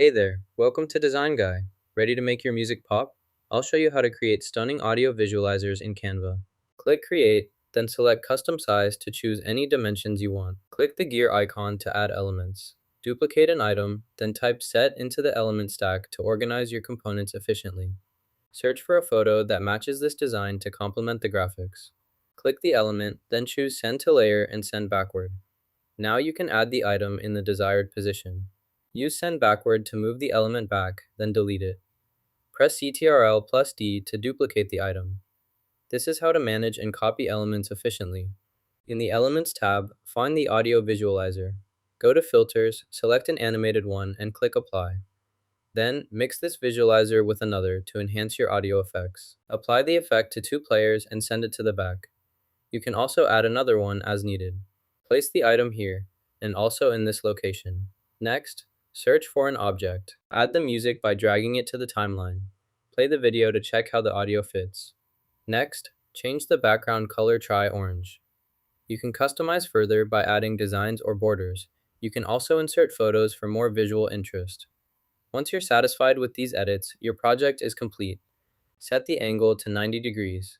Hey there, welcome to Design Guy. Ready to make your music pop? I'll show you how to create stunning audio visualizers in Canva. Click Create, then select Custom Size to choose any dimensions you want. Click the gear icon to add elements. Duplicate an item, then type Set into the element stack to organize your components efficiently. Search for a photo that matches this design to complement the graphics. Click the element, then choose Send to Layer and send backward. Now you can add the item in the desired position. Use send backward to move the element back, then delete it. Press Ctrl plus D to duplicate the item. This is how to manage and copy elements efficiently. In the Elements tab, find the audio visualizer. Go to Filters, select an animated one, and click Apply. Then, mix this visualizer with another to enhance your audio effects. Apply the effect to two players and send it to the back. You can also add another one as needed. Place the item here, and also in this location. Next, search for an object. Add the music by dragging it to the timeline. Play the video to check how the audio fits. Next, change the background color try orange. You can customize further by adding designs or borders. You can also insert photos for more visual interest. Once you're satisfied with these edits, your project is complete. Set the angle to 90 degrees.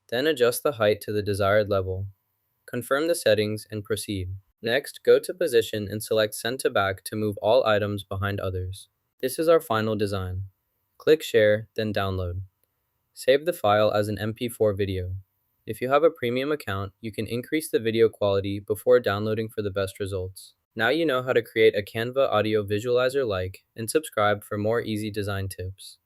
Then adjust the height to the desired level. Confirm the settings and proceed. Next, go to Position and select Send to Back to move all items behind others. This is our final design. Click Share, then Download. Save the file as an MP4 video. If you have a premium account, you can increase the video quality before downloading for the best results. Now you know how to create a Canva audio visualizer and subscribe for more easy design tips.